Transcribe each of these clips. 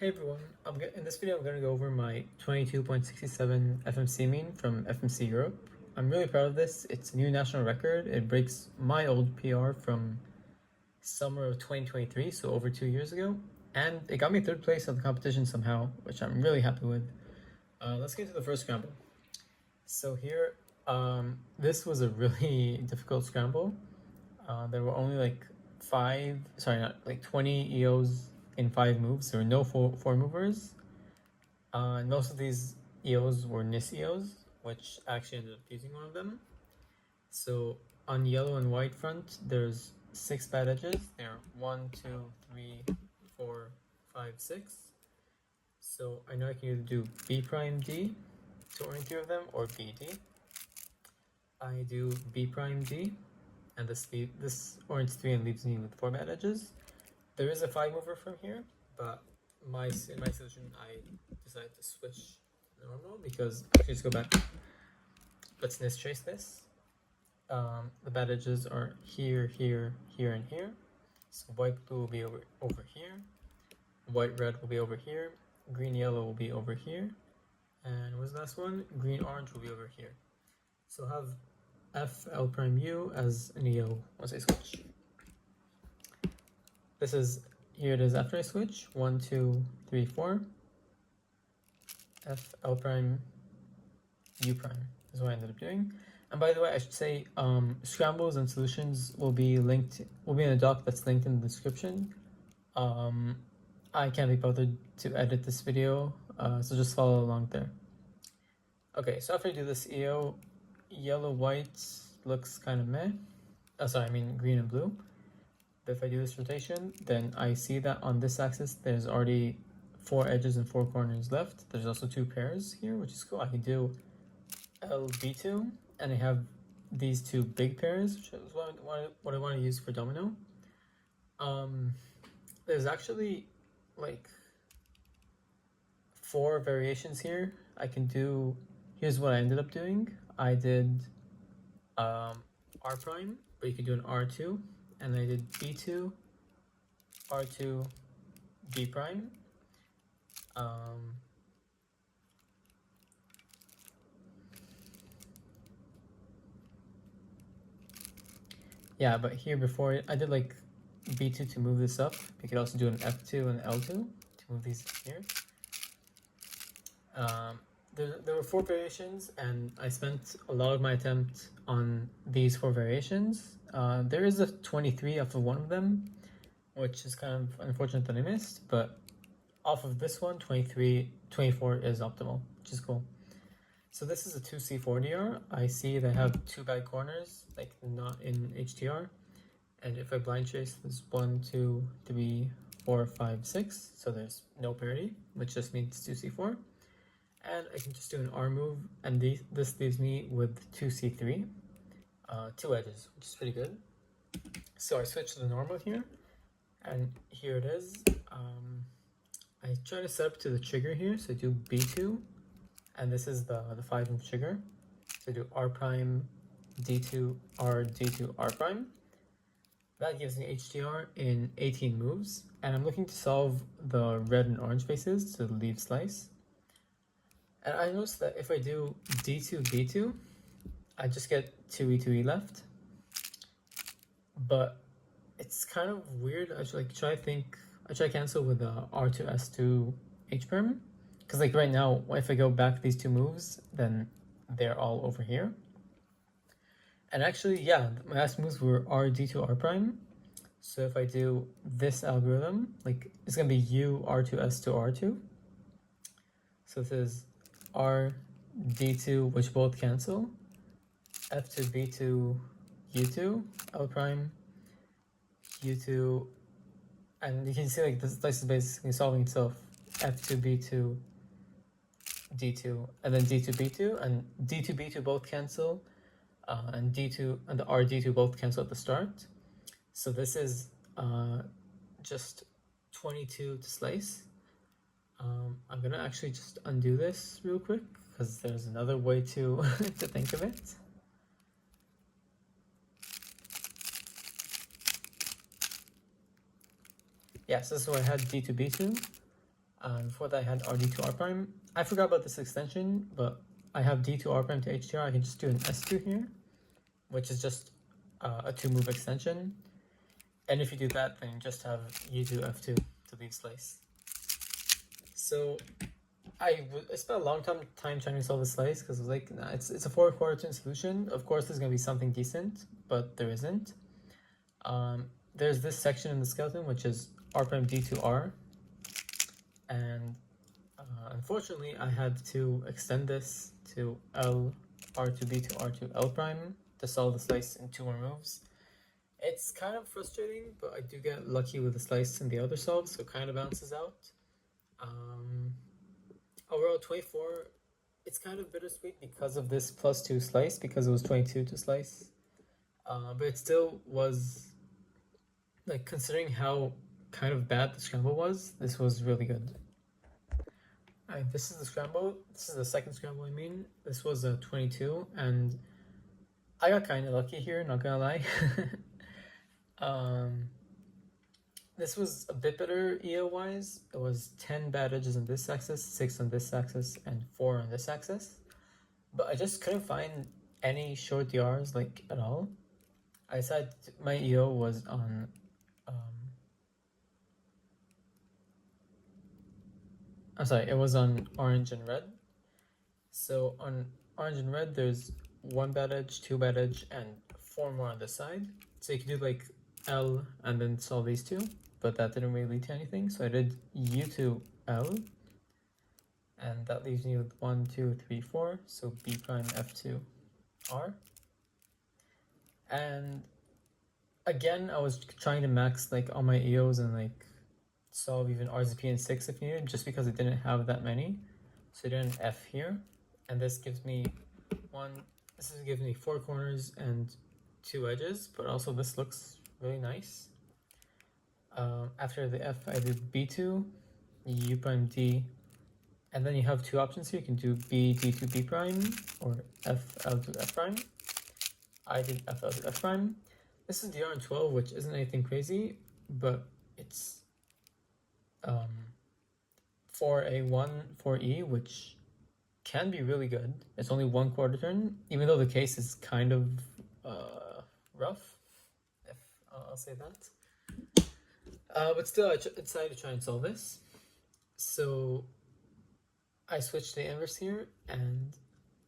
Hey everyone, in this video I'm going to go over my 22.67 FMC mean from FMC Europe. I'm really proud of this. It's a new national record. It breaks my old PR from summer of 2023, so over 2 years ago. And it got me third place of the competition somehow, which I'm really happy with. Let's get to the first scramble. So here, this was a really difficult scramble. There were only like 20 EOs in 5 moves. There were no four movers. And most of these EOs were NIS EOs, which actually ended up using one of them. So on yellow and white front, there's 6 bad edges. There are 1, 2, 3, 4, 5, 6. So I know I can either do B prime D to orient 3 of them, or BD. I do B prime D, and this orients 3 and leaves me with 4 bad edges. There is a 5 mover from here, but in my solution I decided to switch normal because actually let's go back. Let's NIS trace this. The bad edges are here, here, here, and here. So white blue will be over here. White red will be over here. Green yellow will be over here. And what's the last one? Green orange will be over here. So I'll have F L prime U as an EO once I switch. Here it is after I switch. 1, 2, 3, 4. F L prime U prime is what I ended up doing. And by the way, I should say scrambles and solutions will be in a doc that's linked in the description. I can't be bothered to edit this video, so just follow along there. Okay, so after I do this EO, yellow white looks kind of meh. Green and blue. But if I do this rotation, then I see that on this axis there's already 4 edges and 4 corners left. There's also 2 pairs here, which is cool. I can do LB2, and I have these 2 big pairs, which is what I want to use for domino. There's actually like 4 variations here. I can do, here's what I ended up doing. I did R prime, but you can do an R2, and I did B2, R2, B prime. Yeah, but here before I did like B2 to move this up. You could also do an F2 and L2 to move these here. There were 4 variations, and I spent a lot of my attempt on these 4 variations. There is a 23 off of one of them, which is kind of unfortunate that I missed, but off of this one, 24 is optimal, which is cool. So this is a 2C4 DR. I see they have 2 bad corners, like not in HDR. And if I blind trace, there's 1, 2, 3, 4, 5, 6. So there's no parity, which just means 2C4. And I can just do an R move, and this leaves me with 2C3, 2 edges, which is pretty good. So I switch to the normal here, and here it is. I try to set up to the trigger here, so I do B2, and this is the 5 move trigger. So I do R prime, D2, R, D2, R prime. That gives me HDR in 18 moves, and I'm looking to solve the red and orange faces to the leave slice. And I noticed that if I do D2, B2, I just get 2E2E left. But it's kind of weird. I should try cancel with R2S2 H perm. Because like right now, if I go back these 2 moves, then they're all over here. And actually, yeah, my last moves were R, D2, R prime. So if I do this algorithm, like it's gonna be U, R2S to R2. So this is R, D2, which both cancel. F2, B2, U2, L prime, U2, and you can see like this slice is basically solving itself. F2, B2, D2, and then D2, B2, and D2, B2 both cancel, and D2 and the R, D2 both cancel at the start. So this is just 22 to slice. I'm gonna actually just undo this real quick because there's another way to to think of it. Yeah, so this is where I had D2, B2. Before that I had RD2R prime. I forgot about this extension, but I have D2R prime to HTR. I can just do an S2 here, which is just a 2-move extension. And if you do that, then you just have U2 F2 to leave slice. So I spent a long time trying to solve the slice because I was like, nah, it's a 4-quarter turn solution. Of course, there's gonna be something decent, but there isn't. There's this section in the skeleton which is R prime D2R, and unfortunately, I had to extend this to L R2B to R2 L prime to solve the slice in 2 more moves. It's kind of frustrating, but I do get lucky with the slice and the other solve, so it kind of balances out. Overall, 24, it's kind of bittersweet because of this +2 slice, because it was 22 to slice. But it still was, like, considering how kind of bad the scramble was, this was really good. Alright, this is the scramble. This is the second scramble, I mean. This was a 22, and I got kind of lucky here, not gonna lie. This was a bit better EO-wise. It was 10 bad edges on this axis, 6 on this axis, and 4 on this axis. But I just couldn't find any short DRs, like, at all. I decided my EO was on I'm sorry, it was on orange and red. So on orange and red, there's 1 bad edge, 2 bad edge, and 4 more on this side. So you could do like L and then solve these 2, but that didn't really lead to anything. So I did U to L, and that leaves me with 1, 2, 3, 4. So B prime F2 R. And again, I was trying to max like all my EOs and like solve even RZP in 6 if needed, just because I didn't have that many. So I did an F here, and this gives me 4 corners and 2 edges, but also this looks really nice. After the F, I did B2, U prime D, and then you have 2 options here. You can do B, D to B prime, or F, L to F prime. I did F, L to F prime. This is DR in 12, which isn't anything crazy, but it's 4A1, 4E, which can be really good. It's only 1 quarter turn, even though the case is kind of rough, if I'll say that. But still, I decided to try and solve this. So I switched the inverse here, and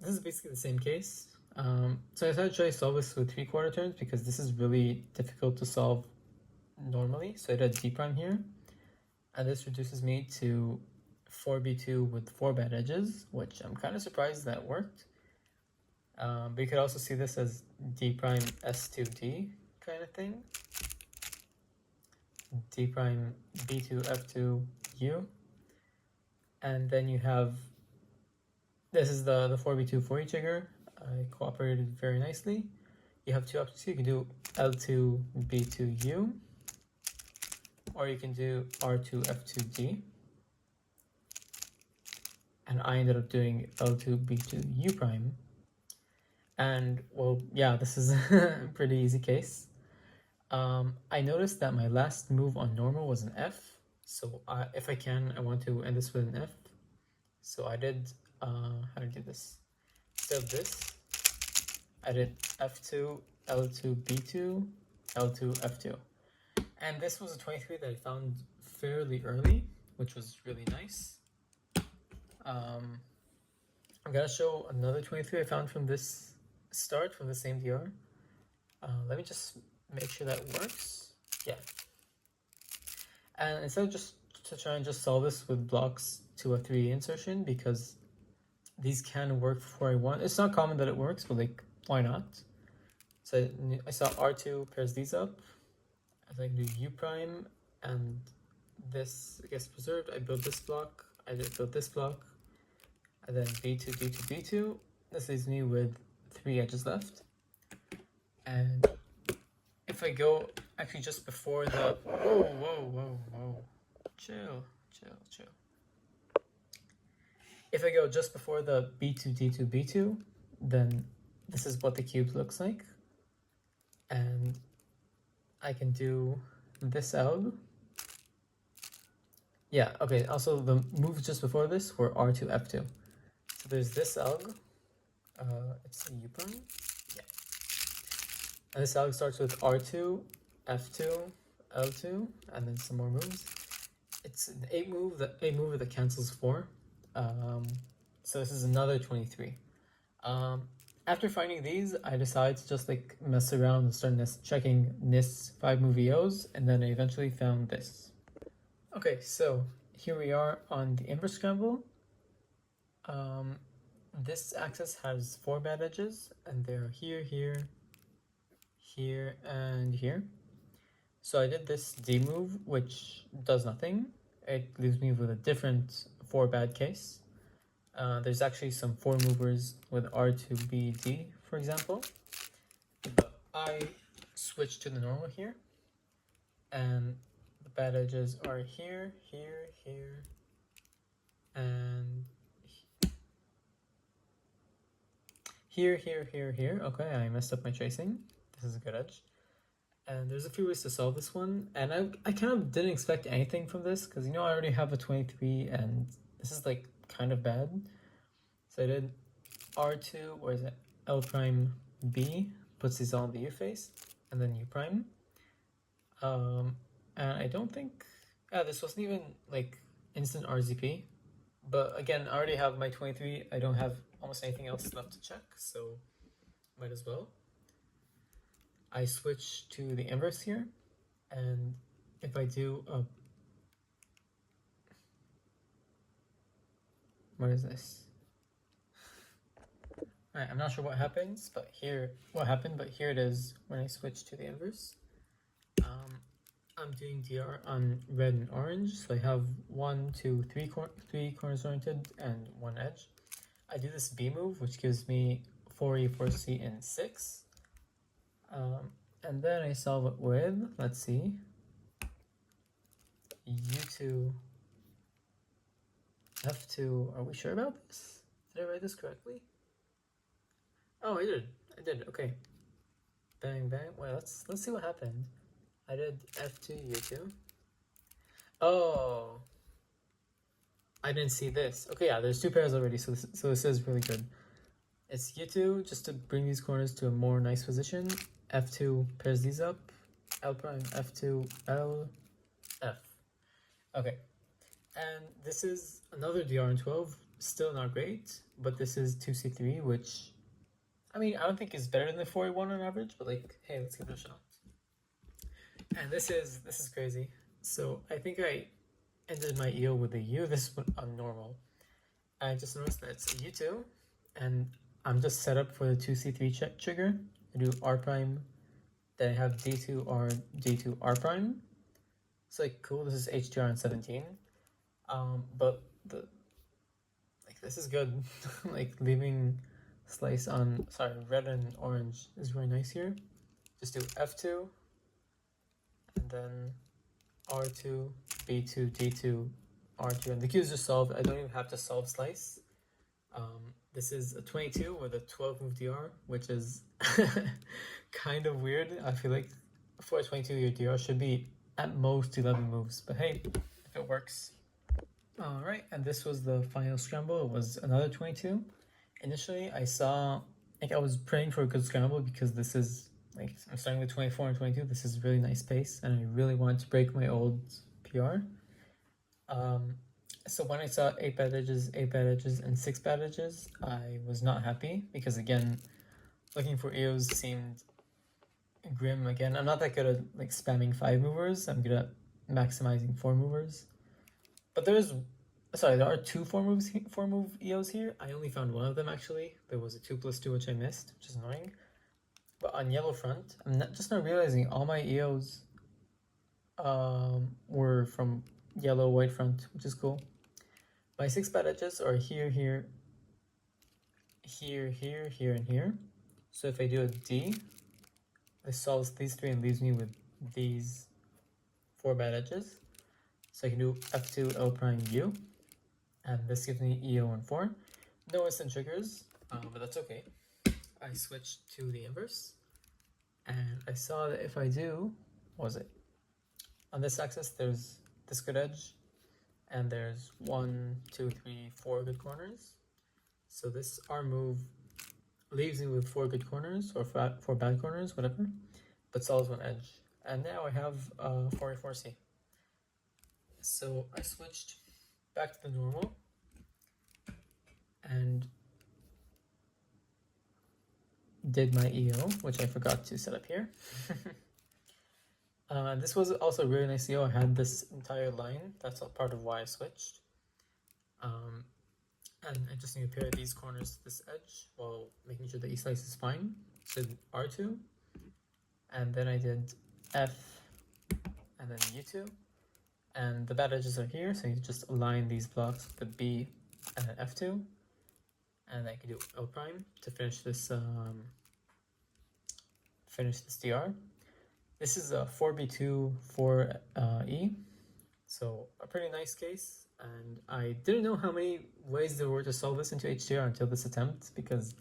this is basically the same case. So I decided to try to solve this with 3 quarter turns because this is really difficult to solve normally. So I did D prime here, and this reduces me to 4B2 with 4 bad edges, which I'm kind of surprised that worked. But you could also see this as D prime S2D kind of thing. D prime B2 F2 U. And then you have, this is the 4B2 4E trigger. I cooperated very nicely. You have 2 options here. You can do L2 B2 U, or you can do R2 F2 D. And I ended up doing L2 B2 U prime. And well, yeah, this is a pretty easy case. I noticed that my last move on normal was an F. So if I can, I want to end this with an F. So I did, how do I do this? Instead of this, I did F2, L2, B2, L2, F2. And this was a 23 that I found fairly early, which was really nice. I'm gonna show another 23 I found from this start, from the same DR. Let me just make sure that works. Yeah. And instead of just to try and just solve this with blocks to a 3 insertion, because these can work for A1. It's not common that it works, but like, why not? So I saw R2 pairs these up. I can do U prime, and this gets preserved. I build this block. I just build this block. And then B2, D2, B2. This leaves me with 3 edges left. And if I go actually just before the, whoa. Chill. If I go just before the B2, D2, B2, then this is what the cube looks like. And I can do this L, Yeah, okay, also the moves just before this were R2, F2. So there's this alg, it's a U prime, yeah. And this alg starts with R2, F2, L2, and then some more moves. It's an 8 mover that cancels 4. So this is another 23. After finding these, I decided to just like mess around and start checking NIST 5 move EOs, and then I eventually found this. Okay, so here we are on the inverse scramble. This axis has 4 bad edges, and they're here, here, here, and here. So I did this D move, which does nothing. It leaves me with a different 4 bad case. There's actually some 4 movers with R2BD, for example. But I switch to the normal here, and the bad edges are here, here, here, and here, here, here, here. Okay, I messed up my tracing. This is a good edge. And there's a few ways to solve this one, and I kind of didn't expect anything from this, because I already have a 23, and this is like kind of bad. So I did R2, or is it L prime B, puts these all in the U face, and then U prime. And I don't think, this wasn't even like instant RZP, but again, I already have my 23, I don't have almost anything else left to check, so might as well. I switch to the inverse here, and if I do a, what is this? Alright, I'm not sure what happens, but here, here it is when I switch to the inverse. I'm doing DR on red and orange, so I have 1, 2, 3 corners oriented and 1 edge. I do this B move, which gives me 4E, 4C, and 6. And then I solve it with, let's see, U2, F2. Are we sure about this? Did I write this correctly? Oh, I did, okay. Bang, bang. Well, let's see what happened. I did F2, U2. Oh, I didn't see this. Okay, yeah, there's 2 pairs already, so this is really good. It's U2, just to bring these corners to a more nice position. F2 pairs these up. L prime, F2, L, F. Okay, and this is another DR in 12. Still not great, but this is 2C3, which, I mean, I don't think is better than the 4A1 on average, but like, hey, let's give it a shot. And this is crazy. So I think I ended my EO with a U. This was on normal. I just noticed that it's a U2, and I'm just set up for the 2C3 trigger. I do R prime, then I have D2R, D2R prime. It's like cool. This is HDR on 17. But this is good. Like leaving slice on, red and orange is really nice here. Just do F2, and then R2, B2, D2, R2, and the Q is just solved. I don't even have to solve slice. This is a 22 with a 12 move DR, which is kind of weird. I feel like for a 22, your DR should be at most 11 moves, but hey, if it works. Alright, and this was the final scramble. It was another 22. Initially, I was praying for a good scramble because this is, like, I'm starting with 24 and 22. This is really nice pace, and I really wanted to break my old PR. So when I saw 8 bad edges, 8 bad edges, and 6 bad edges, I was not happy because, again, looking for EOs seemed grim. Again, I'm not that good at like spamming 5 movers. I'm good at maximizing 4 movers. But there are 2 4 move EOs here. I only found one of them actually. There was a 2+2 which I missed, which is annoying. But on yellow front, I'm just not realizing all my EOs were from yellow white front, which is cool. My 6 bad edges are here, here, here, here, here, and here. So if I do a D, this solves these 3 and leaves me with these 4 bad edges. So I can do F2, L prime, U, and this gives me EO and 4. No instant triggers, but that's okay. I switched to the inverse, and I saw that if I do, what was it? On this axis, there's this good edge, and there's 1, 2, 3, 4 good corners. So this R move leaves me with 4 good corners, or 4 bad corners, whatever, but solves one edge. And now I have 4A4C. So I switched back to the normal and did my EO, which I forgot to set up here. This was also a really nice EO. I had this entire line. That's part of why I switched. And I just need to pair these corners to this edge while making sure the E slice is fine. So R2, and then I did F, and then U2. And the bad edges are here, so you just align these blocks with the B and then F2. And I can do L prime to finish this DR. This is a 4B2 4E, so a pretty nice case. And I didn't know how many ways there were to solve this into HDR until this attempt, because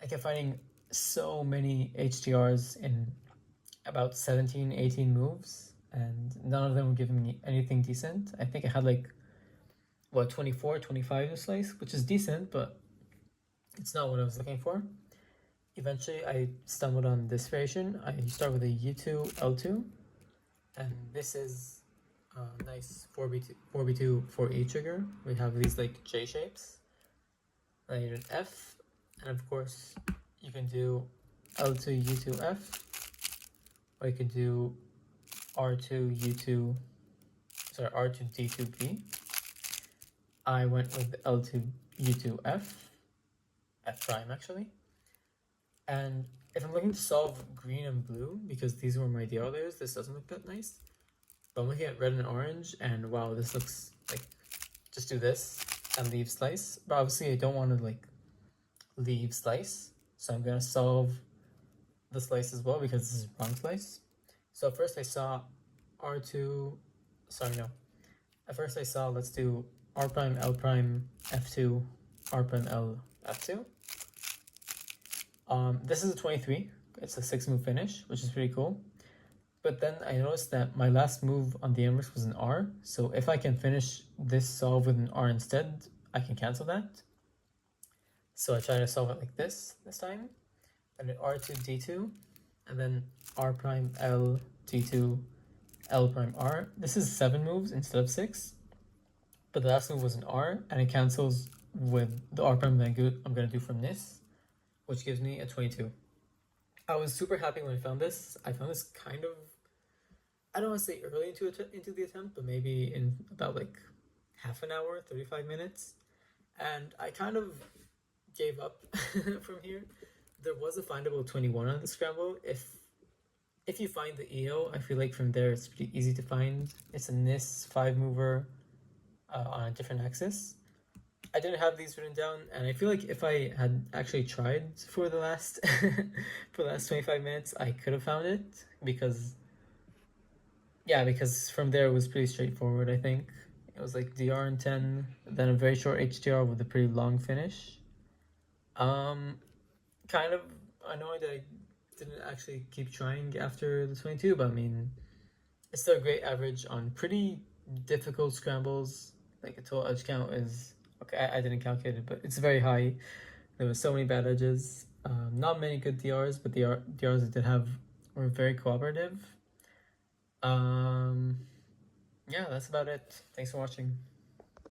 I kept finding so many HDRs in about 17, 18 moves, and none of them were giving me anything decent. I think I had like, what, 24, 25 to slice, which is decent, but it's not what I was looking for. Eventually, I stumbled on this variation. I start with a U2, L2, and this is a nice 4B2, 4E trigger. We have these like J shapes. Then you do an F, and of course, you can do L2, U2, F, or you could do R2, U2, sorry, R2, D2, B. I went with L2, U2, F prime actually. And if I'm looking to solve green and blue, because these were my DR layers, this doesn't look that nice. But I'm looking at red and orange, and wow, this looks like, just do this and leave slice. But obviously I don't want to like leave slice, so I'm gonna solve the slice as well, because this is wrong slice. So first I saw R2, sorry, no. At first I saw, let's do R prime, L prime, F2, R prime, L, F2. This is a 23. It's a 6-move finish, which is pretty cool. But then I noticed that my last move on the inverse was an R. So if I can finish this solve with an R instead, I can cancel that. So I try to solve it like this time. And then R2, D2, and then R prime, L, D2, L prime, R. This is 7 moves instead of 6. But the last move was an R, and it cancels with the R prime that I'm going to do from this, which gives me a 22. I was super happy when I found this. I found this kind of, I don't want to say early into the attempt, but maybe in about like half an hour, 35 minutes. And I kind of gave up from here. There was a findable 21 on the scramble. If you find the EO, I feel like from there it's pretty easy to find. It's a NIS 5-mover on a different axis. I didn't have these written down, and I feel like if I had actually tried for the last 25 minutes, I could have found it, because from there it was pretty straightforward. I think it was like DR in 10, then a very short HDR with a pretty long finish. Kind of annoyed that I didn't actually keep trying after the 22, but I mean, it's still a great average on pretty difficult scrambles. Like a total edge count is, okay, I didn't calculate it, but it's very high. There were so many bad edges. Not many good DRs, but the DRs I did have were very cooperative. Yeah, that's about it. Thanks for watching.